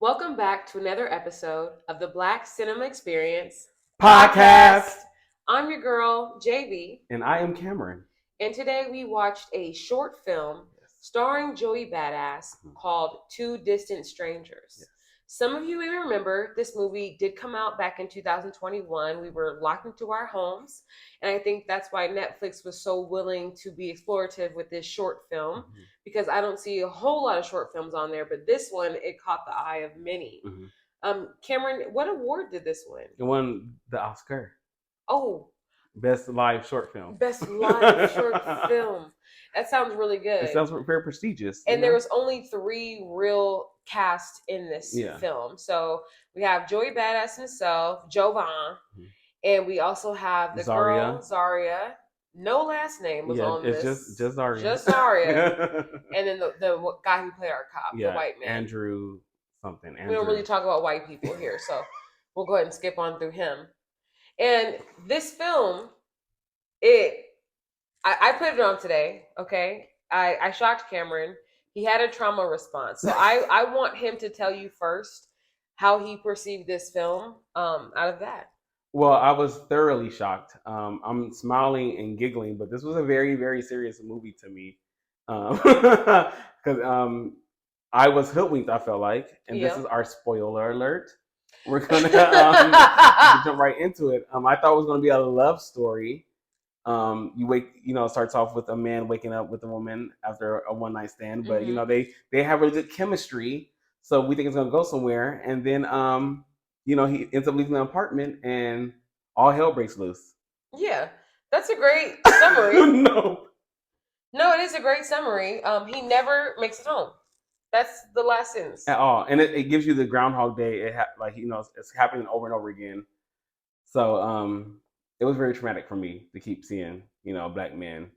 Welcome back to another episode of the Black Cinema Experience Podcast. I'm your girl, JB, And I am Cameron. and today we watched a short film starring Joey Badass called Two Distant Strangers. Yes. Some of you may remember this movie did come out back in 2021. We were locked into our homes, and I think that's why Netflix was so willing to be explorative with this short film because I don't see a whole lot of short films on there, but this one, it caught the eye of many. Cameron, what award did this win? It won the Oscar. Oh, Best live short film. Best live short film. That sounds really good. It sounds very prestigious. And there was only 3 real cast in this film. So we have Joey Badass himself, Jovan, and we also have the girl Zaria. No last name was on this. It's just Zaria. Just Zaria. And then the guy who played our cop, the white man. Andrew something. We don't really talk about white people here, so we'll go ahead and skip on through him. And this film, I put it on today, okay? I shocked Cameron. He had a trauma response. So I want him to tell you first how he perceived this film out of that. Well, I was thoroughly shocked. I'm smiling and giggling, but this was a very, very serious movie to me. Because I was hoodwinked, I felt like. And this is our spoiler alert. We're going to jump right into it. I thought it was going to be a love story. It starts off with a man waking up with a woman after a one-night stand, but they have really good chemistry, so we think it's gonna go somewhere. And then he ends up leaving the apartment, and all hell breaks loose. Yeah, that's a great summary. No, it is a great summary. He never makes it home. That's the last sentence at all, and it gives you the Groundhog Day. It's happening over and over again. So it was very traumatic for me to keep seeing, a black man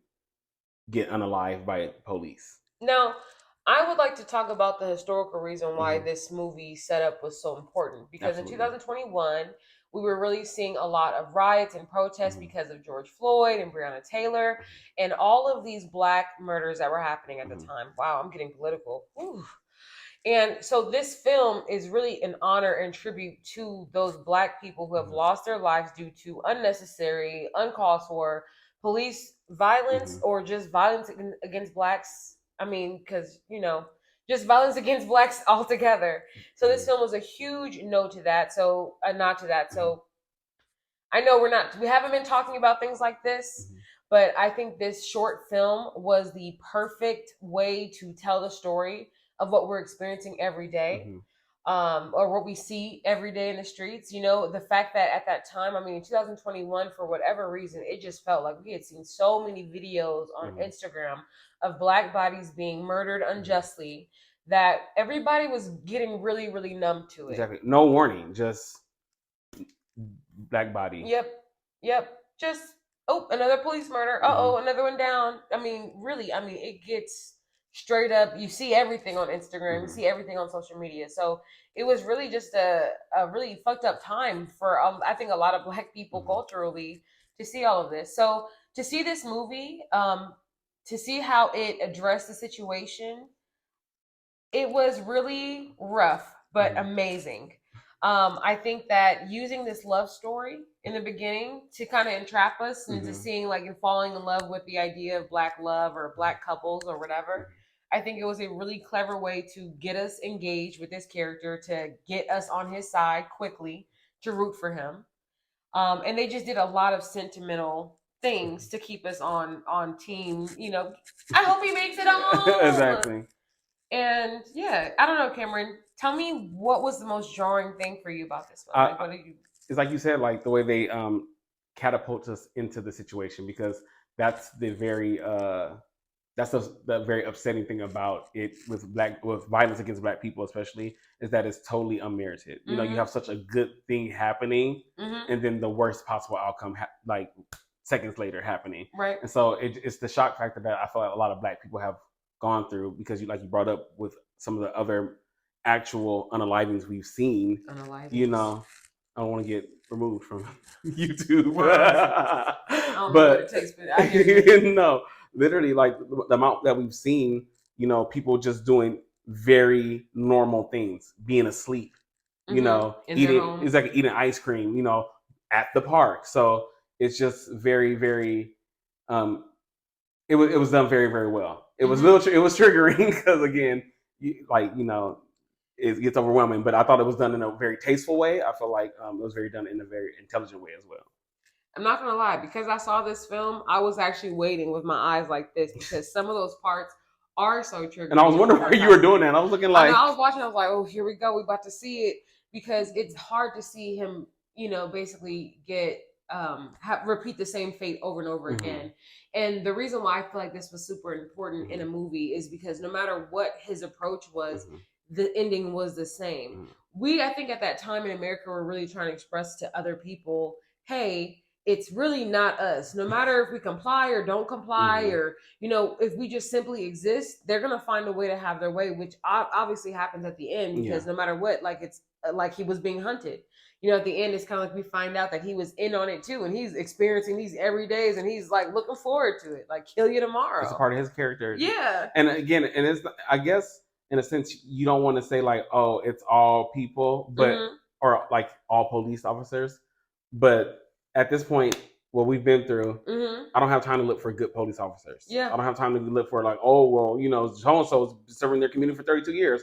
get unalived by police. Now, I would like to talk about the historical reason why this movie setup was so important. Because in 2021, we were really seeing a lot of riots and protests because of George Floyd and Breonna Taylor and all of these black murders that were happening at the time. Wow, I'm getting political. Ooh. And so this film is really an honor and tribute to those black people who have lost their lives due to unnecessary, uncalled for police violence or just violence against blacks. I mean, because, just violence against blacks altogether. So this film was a huge nod to that. So I know we haven't been talking about things like this, but I think this short film was the perfect way to tell the story of what we're experiencing every day, or what we see every day in the streets. The fact that at that time, in 2021, for whatever reason, it just felt like we had seen so many videos on Instagram of black bodies being murdered unjustly that everybody was getting really, really numb to it. Exactly. No warning, just black body. Yep. Just, another police murder. Another one down. Really, it gets straight up. You see everything on Instagram. You see everything on social media. So it was really just a really fucked up time for, I think, a lot of black people culturally to see all of this. So to see this movie, to see how it addressed the situation, it was really rough, but amazing. I think that using this love story in the beginning to kind of entrap us into seeing and falling in love with the idea of black love or black couples or whatever, I think it was a really clever way to get us engaged with this character, to get us on his side quickly, to root for him. And they just did a lot of sentimental things to keep us on team. I hope he makes it home. Exactly. And I don't know, Cameron. Tell me, what was the most jarring thing for you about this film? What did you? It's like you said, the way they catapult us into the situation, because that's the very upsetting thing about it with violence against black people, especially, is that it's totally unmerited. You have such a good thing happening, and then the worst possible outcome, seconds later, happening. Right. And so it's the shock factor that I feel like a lot of black people have gone through, because you brought up with some of the other actual unalivings we've seen. I don't want to get removed from YouTube. I don't know what it takes, but I hear you. No, literally, the amount that we've seen, people just doing very normal things, being asleep, eating, it's like eating ice cream, at the park. So it's just very, very, it was done very, very well. It was it was triggering because again, it gets overwhelming. But I thought it was done in a very tasteful way. I feel like it was very done in a very intelligent way as well. I'm not gonna lie, because I saw this film, I was actually waiting with my eyes like this because some of those parts are so triggering. And I was wondering why you were doing that. I was looking like I was watching. I was like, oh, here we go. We about to see it because it's hard to see him, basically get repeat the same fate over and over again. And the reason why I feel like this was super important in a movie is because no matter what his approach was, the ending was the same. I think at that time in America, were really trying to express to other people, hey, it's really not us. No matter if we comply or don't comply, or if we just simply exist, they're gonna find a way to have their way, which obviously happens at the end because no matter what, like it's like he was being hunted. At the end, it's kind of like we find out that he was in on it too, and he's experiencing these every days, and he's like looking forward to it, like kill you tomorrow. It's a part of his character. Yeah. And again, and it's, I guess in a sense, you don't want to say like, oh, it's all people, but or like all police officers, but at this point, what we've been through, I don't have time to look for good police officers. Yeah. I don't have time to look for like, oh, well, so-and-so is serving their community for 32 years.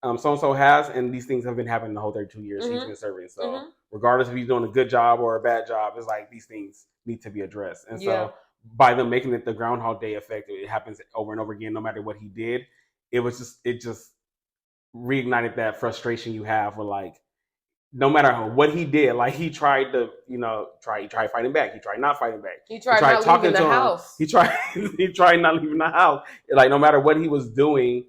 So-and-so has, and these things have been happening the whole 32 years he's been serving. So regardless if he's doing a good job or a bad job, it's like these things need to be addressed. And so by them making it the Groundhog Day effect, it happens over and over again, no matter what he did. It just reignited that frustration you have with like, no matter what he did, like he tried to, he tried fighting back. He tried not fighting back. He tried not leaving the house. He tried not leaving the house. Like no matter what he was doing,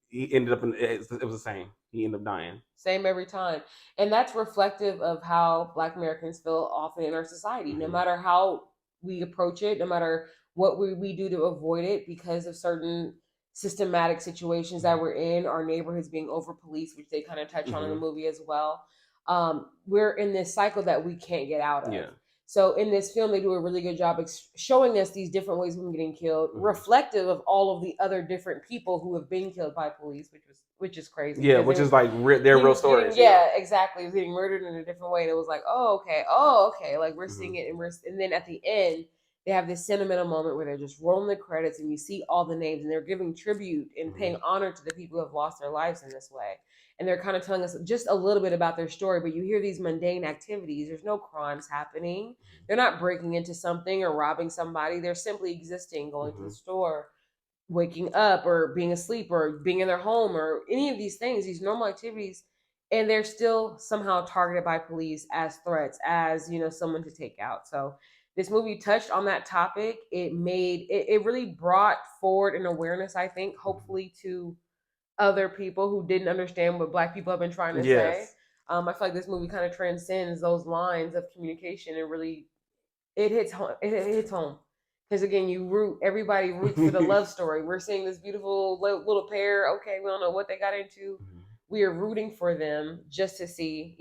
he ended up it was the same. He ended up dying. Same every time. And that's reflective of how Black Americans feel often in our society. No matter how we approach it, no matter what we do to avoid it because of certain systematic situations that we're in, our neighborhoods being over policed, which they kind of touch on in the movie as well. We're in this cycle that we can't get out of. Yeah. So in this film, they do a really good job showing us these different ways of getting killed, reflective of all of the other different people who have been killed by police, which is crazy. Yeah, which is like their real stories. Yeah, exactly. Getting murdered in a different way, and it was like, oh okay, like we're seeing it, and then at the end, they have this sentimental moment where they're just rolling the credits, and you see all the names, and they're giving tribute and paying honor to the people who have lost their lives in this way. And they're kind of telling us just a little bit about their story, but you hear these mundane activities. There's no crimes happening. They're not breaking into something or robbing somebody. They're simply existing, going to the store, waking up, or being asleep, or being in their home, or any of these things, these normal activities. And they're still somehow targeted by police as threats, as, someone to take out. So this movie touched on that topic. It really brought forward an awareness, I think, hopefully to other people who didn't understand what Black people have been trying to say. I feel like this movie kind of transcends those lines of communication and really it hits home. It hits home because again, everybody roots for the love story. We're seeing this beautiful little pair. Okay, we don't know what they got into. We are rooting for them just to see,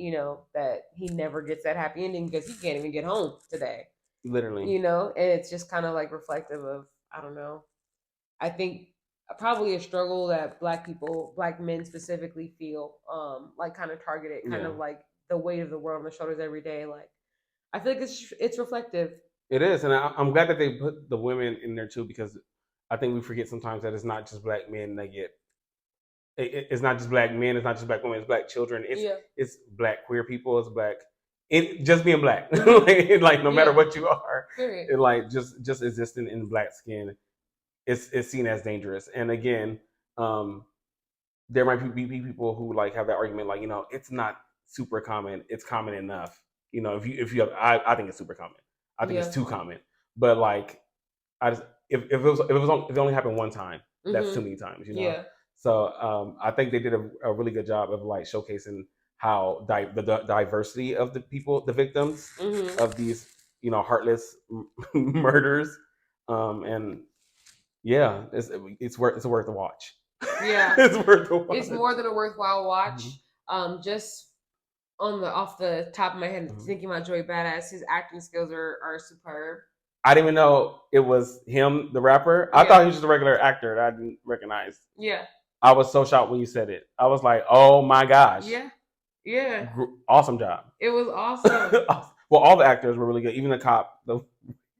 that he never gets that happy ending because he can't even get home today. Literally, and it's just kind of like reflective of, I don't know. I think probably a struggle that Black men specifically feel, like kind of targeted, kind of like the weight of the world on their shoulders every day. Like, I feel like it's reflective. It is, and I'm glad that they put the women in there too, because I think we forget sometimes that it's not just Black men that get. It's not just Black men. It's not just Black women. It's Black children. It's Black queer people. It's Black. Just being Black, like no matter what you are, it, like just existing in Black skin. It's seen as dangerous. And again, there might be people who like have that argument, like, it's not super common. It's common enough. If you have, I think it's super common. I think it's too common. But like, if it only happened one time, that's too many times. Yeah. So I think they did a really good job of like showcasing how the diversity of the people, the victims of these, heartless murders, and yeah, it's worth a watch. Yeah, it's worth a watch. It's more than a worthwhile watch. Just off the top of my head, thinking about Joey Bada, his acting skills are superb. I didn't even know it was him, the rapper. I thought he was just a regular actor that I didn't recognize. Yeah. I was so shocked when you said it. I was like, oh my gosh. Yeah. Awesome job. It was awesome. Well, all the actors were really good. Even the cop.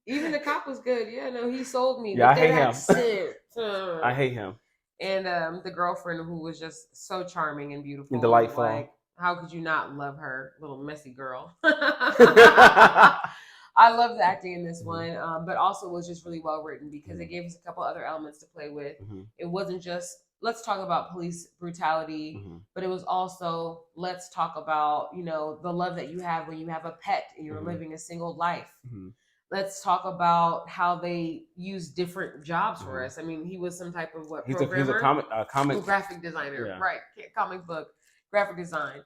Even the cop was good. Yeah, no, he sold me. Yeah, with I hate that him. accent. I hate him. And the girlfriend who was just so charming and beautiful. And delightful. Like, how could you not love her? Little messy girl. I love the acting in this one, but also was just really well written because it gave us a couple other elements to play with. It wasn't just let's talk about police brutality, but it was also let's talk about, you know, the love that you have when you have a pet and you're living a single life. Let's talk about how they use different jobs for us. I mean, he was some type of what? He's programmer? a comic graphic designer, right? Comic book graphic design.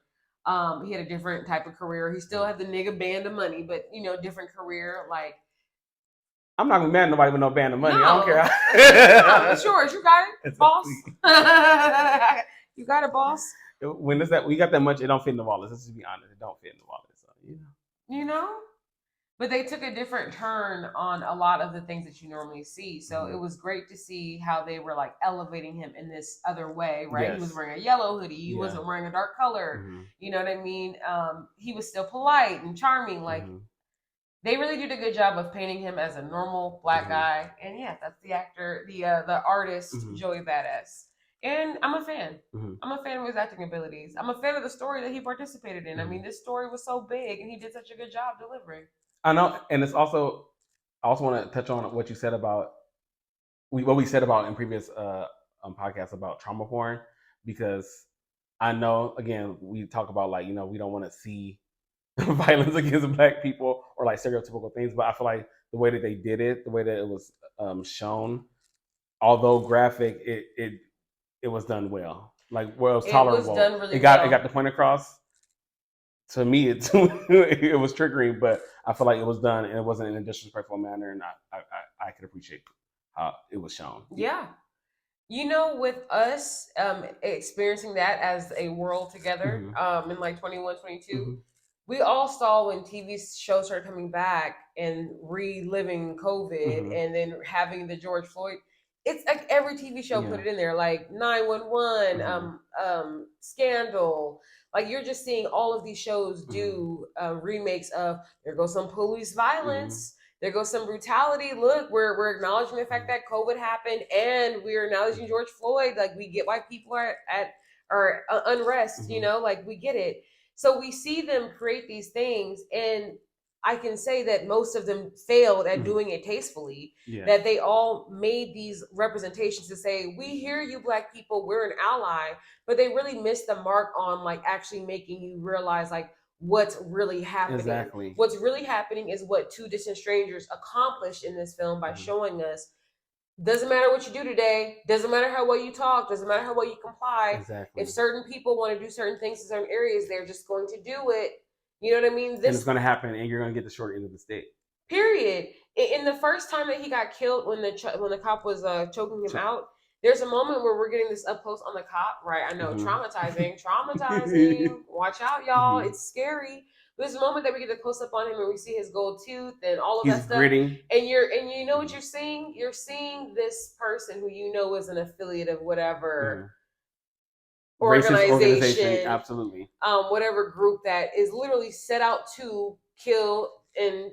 He had a different type of career. He still had the nigga band of money, but you know, different career. Like, I'm not gonna mad nobody with no band of money. No. I don't care. No, it's yours. You got it, boss. You got it, boss. When is that? We got that much. It don't fit in the wallet. Let's just be honest. It don't fit in the wallet. So you know. But they took a different turn on a lot of the things that you normally see. So it was great to see how they were like elevating him in this other way, right? Yes. He was wearing a yellow hoodie. He wasn't wearing a dark color. You know what I mean? He was still polite and charming. Like, they really did a good job of painting him as a normal black guy. And yeah, that's the actor, the artist, Joey Bada. And I'm a fan. I'm a fan of his acting abilities. I'm a fan of the story that he participated in. I mean, this story was so big and he did such a good job delivering. I know, and it's also, I also want to touch on what you said about, what we said about in previous podcasts about trauma porn, because I know, again, we talk about like, you know, we don't want to see violence against Black people or like stereotypical things, but I feel like the way that they did it, the way that it was shown, although graphic, it was done well. Like, well, it was tolerable. It was done really well. It got the point across. To me, it was triggering, but I feel like it was done and it wasn't in a disrespectful manner, and I could appreciate how it was shown. Yeah. You know, with us experiencing that as a world together in like 21, 22, we all saw when TV shows started coming back and reliving COVID and then having the George Floyd. It's like every TV show put it in there, like 911, Scandal. Like, you're just seeing all of these shows do remakes of, there goes some police violence, there goes some brutality. Look, we're acknowledging the fact that COVID happened, and we're acknowledging George Floyd. Like, we get why people are at unrest, you know, like, we get it. So we see them create these things, and I can say that most of them failed at doing it tastefully, that they all made these representations to say, we hear you Black people, we're an ally, but they really missed the mark on like actually making you realize like what's really happening. Exactly. What's really happening is what Two Distant Strangers accomplished in this film by showing us, doesn't matter what you do today, doesn't matter how well you talk, doesn't matter how well you comply. Exactly. If certain people want to do certain things in certain areas, they're just going to do it. You know what I mean? And it's going to happen, and you're going to get the short end of the stick. Period. In the first time that he got killed, when the cop was choking him out, there's a moment where we're getting this up close on the cop, right? I know, traumatizing. Watch out, y'all. It's scary. There's a moment that we get a close up on him and we see his gold tooth and all of that stuff. Gritting. And you know what you're seeing? You're seeing this person who you know is an affiliate of whatever organization, absolutely. Whatever group that is literally set out to kill and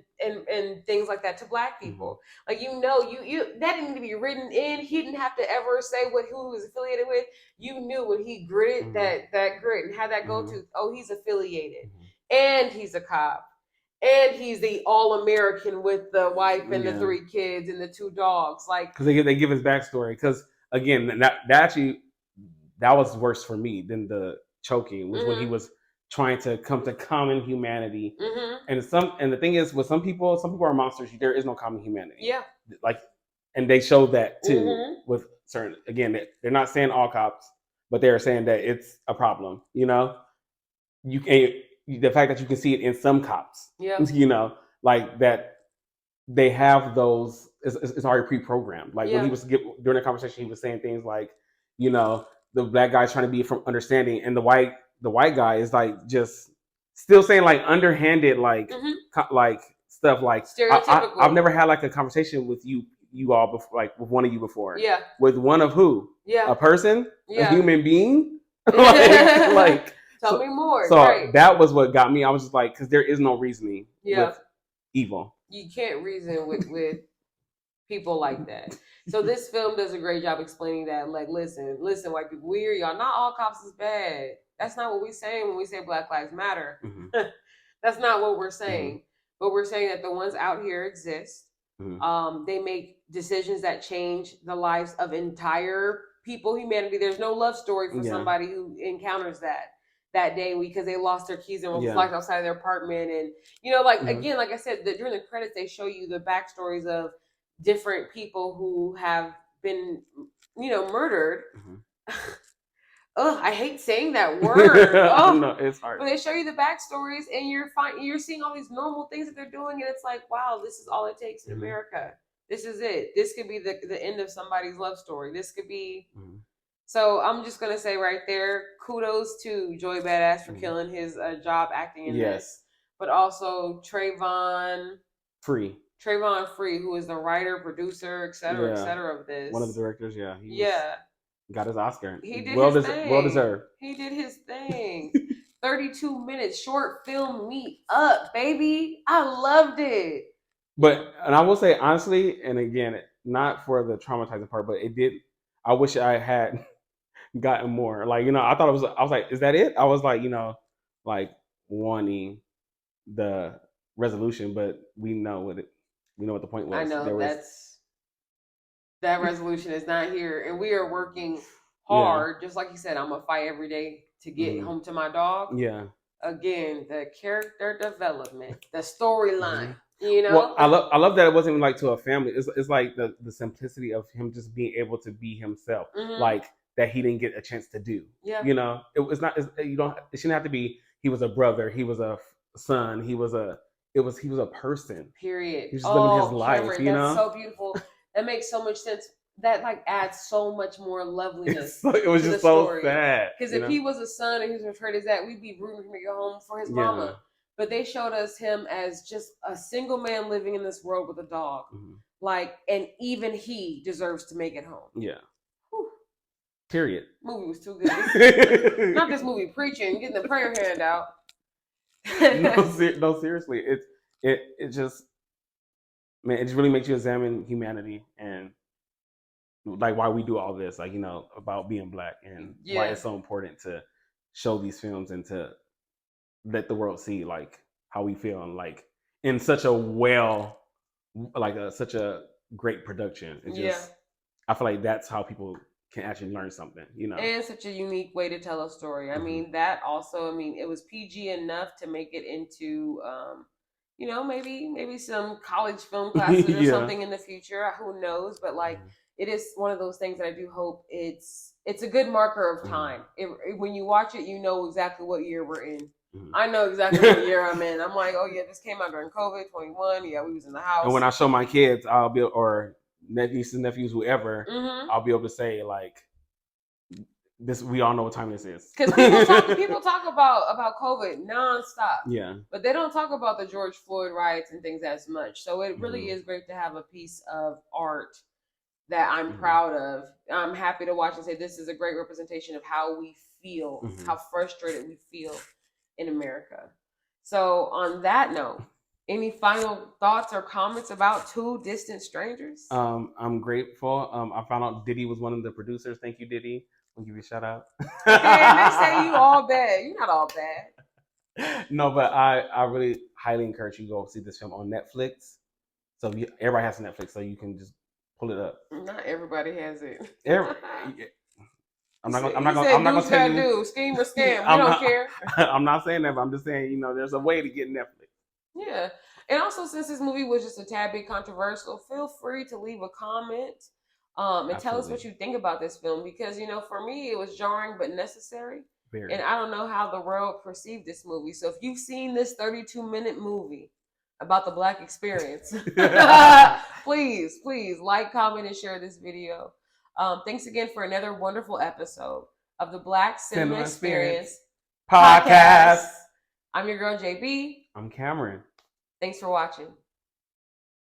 things like that to Black people. Like, you know, you that didn't need to be written in. He didn't have to ever say who he was affiliated with. You knew when he gritted that grit and had that go to, oh, he's affiliated. And he's a cop. And he's the all-American with the wife and the 3 kids and the 2 dogs. Like, because they give his backstory. Because again, that was worse for me than the choking. Was when he was trying to come to common humanity. And the thing is, with some people are monsters. There is no common humanity. Yeah. Like, and they showed that too with certain. Again, they're not saying all cops, but they're saying that it's a problem. You know, you can't. The fact that you can see it in some cops, you know, like that they have those, it's already pre-programmed. Like when he was during the conversation, he was saying things like, you know, the Black guy's trying to be from understanding, and the white guy is like just still saying like underhanded, like like stuff like, stereotypical. I've never had like a conversation with you you all before, like with one of you before. Yeah. With one of who? Yeah. A person? Yeah. A human being? like tell me more. So right. That was what got me. I was just like, because there is no reasoning with evil. You can't reason with people like that. So this film does a great job explaining that. Like, listen, white people, we are y'all. Not all cops is bad. That's not what we saying when we say Black Lives Matter. Mm-hmm. That's not what we're saying. Mm-hmm. But we're saying that the ones out here exist. Mm-hmm. They make decisions that change the lives of entire humanity. There's no love story for somebody who encounters that day because they lost their keys and were locked outside of their apartment. And, again, like I said, during the credits, they show you the backstories of different people who have been, murdered. Mm-hmm. Ugh, I hate saying that word. No, it's hard. But they show you the backstories, and you're seeing all these normal things that they're doing, and it's like, wow, this is all it takes in America. This is it. This could be the end of somebody's love story. This could be. Mm-hmm. So I'm just gonna say right there, kudos to Joey Badass for killing his job acting in this, but also Trayvon Free, who is the writer, producer, et cetera, of this. One of the directors, got his Oscar. He did his thing. Well deserved. He did his thing. 32 minutes, short film, meet up, baby. I loved it. And I will say honestly, and again, not for the traumatizing part, but it did. I wish I had gotten more. Like, I thought I was like, is that it? I was like, like wanting the resolution, but we know what the point was. I know that resolution is not here, and we are working hard. Just like you said, I'm gonna fight every day to get home to my dog. Yeah. Again, the character development, the storyline. Well, I love that it wasn't even like to a family. It's like the simplicity of him just being able to be himself, like that he didn't get a chance to do. Yeah. It's not. It shouldn't have to be. He was a brother. He was a son. He was a person. Period. He was just living his life. Cameron, that's so beautiful. That makes so much sense. That adds so much more loveliness. It was just so sad. Because if he was a son and he was portrayed as that, we'd be rooting for him to go home for his mama. But they showed us him as just a single man living in this world with a dog. Mm-hmm. And even he deserves to make it home. Yeah. Whew. Period. Movie was too good. Not this movie preaching, getting the prayer hand out. No, seriously. It just, man, it just really makes you examine humanity and like why we do all this, about being Black and why it's so important to show these films and to let the world see how we feel and in such a such a great production. I feel like that's how people can actually learn something, And such a unique way to tell a story. I mean, that also, it was PG enough to make it into, maybe some college film classes or something in the future. Who knows? But it is one of those things that I do hope it's a good marker of time. When you watch it, you know exactly what year we're in. I know exactly what year I'm in. I'm like, oh yeah, this came out during COVID, 21. Yeah, we was in the house. And when I show my kids, or nieces, nephews, whoever, I'll be able to say this. We all know what time this is. Because people talk about COVID nonstop. Yeah. But they don't talk about the George Floyd riots and things as much. So it really is great to have a piece of art that I'm proud of. I'm happy to watch and say this is a great representation of how we feel, how frustrated we feel in America. So on that note, any final thoughts or comments about Two Distant Strangers? I'm grateful. I found out Diddy was one of the producers. Thank you, Diddy. I'll give you a shout out. And they say you all bad. You're not all bad. No, but I really highly encourage you to go see this film on Netflix. So everybody has Netflix, so you can just pull it up. Not everybody has it. I'm not gonna tell you. Scheme or scam. We don't care. I'm not saying that, but I'm just saying, there's a way to get Netflix. Yeah. And also, since this movie was just a tad bit controversial, feel free to leave a comment and tell us what you think about this film. Because, for me, it was jarring but necessary. Very. And I don't know how the world perceived this movie. So if you've seen this 32-minute movie about the Black experience, please like, comment, and share this video. Thanks again for another wonderful episode of the Black Cinema Experience Podcast. I'm your girl, JB. I'm Cameron. Thanks for watching.